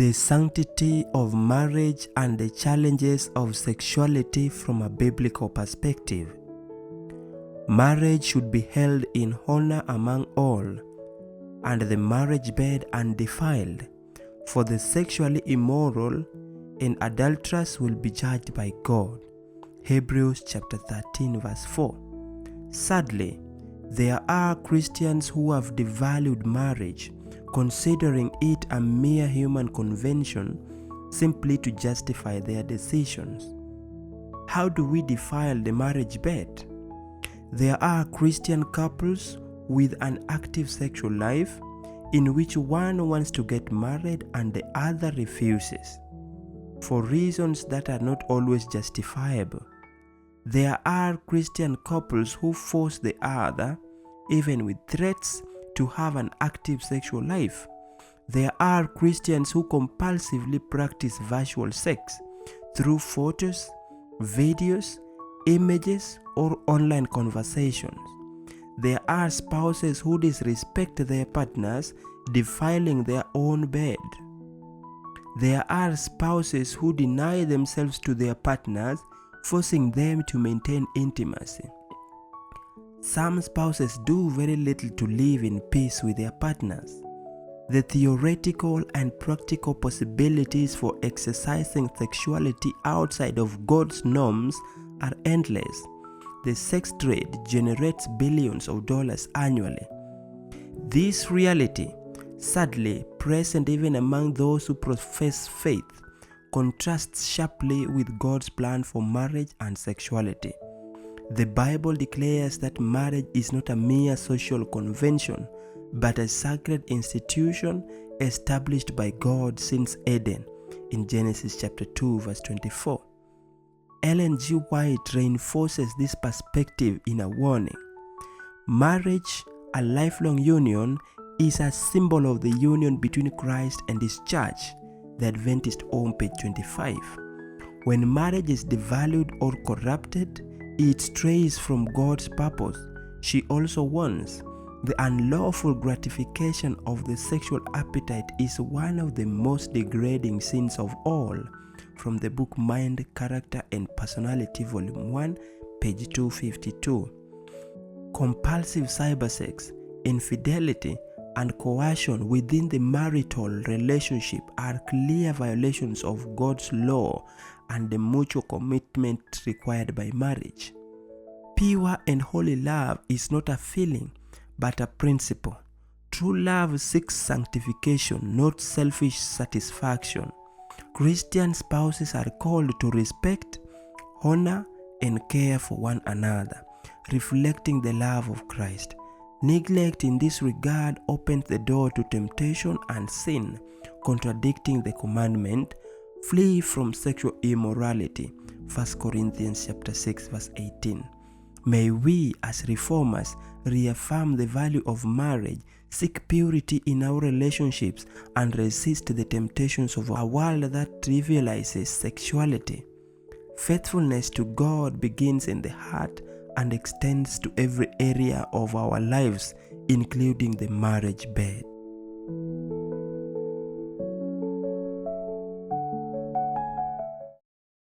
The sanctity of marriage and the challenges of sexuality from a biblical perspective. Marriage should be held in honor among all, and the marriage bed undefiled, for the sexually immoral and adulterous will be judged by God. Hebrews chapter 13 verse 4. Sadly, there are Christians who have devalued marriage, considering it a mere human convention simply to justify their decisions. How do we defile the marriage bed? There are Christian couples with an active sexual life in which one wants to get married and the other refuses, for reasons that are not always justifiable. There are Christian couples who force the other, even with threats, to have an active sexual life. There are Christians who compulsively practice virtual sex through photos, videos, images, or online conversations. There are spouses who disrespect their partners, defiling their own bed. There are spouses who deny themselves to their partners, forcing them to maintain intimacy. Some spouses do very little to live in peace with their partners. The theoretical and practical possibilities for exercising sexuality outside of God's norms are endless. The sex trade generates billions of dollars annually. This reality, sadly present even among those who profess faith, contrasts sharply with God's plan for marriage and sexuality. The Bible declares that marriage is not a mere social convention, but a sacred institution established by God since Eden in Genesis chapter 2 verse 24. Ellen G. White reinforces this perspective in a warning. Marriage, a lifelong union, is a symbol of the union between Christ and His church, the Adventist Home, page 25. When marriage is devalued or corrupted, it strays from God's purpose. She also warns, the unlawful gratification of the sexual appetite is one of the most degrading sins of all, from the book Mind, Character and Personality, volume 1, page 252. Compulsive cybersex, infidelity, and coercion within the marital relationship are clear violations of God's law and the mutual commitment required by marriage. Pure and holy love is not a feeling, but a principle. True love seeks sanctification, not selfish satisfaction. Christian spouses are called to respect, honor, and care for one another, reflecting the love of Christ. Neglect in this regard opens the door to temptation and sin, contradicting the commandment, flee from sexual immorality, 1 Corinthians chapter 6 verse 18. May we as reformers reaffirm the value of marriage, seek purity in our relationships, and resist the temptations of a world that trivializes sexuality. Faithfulness to God begins in the heart and extends to every area of our lives, including the marriage bed.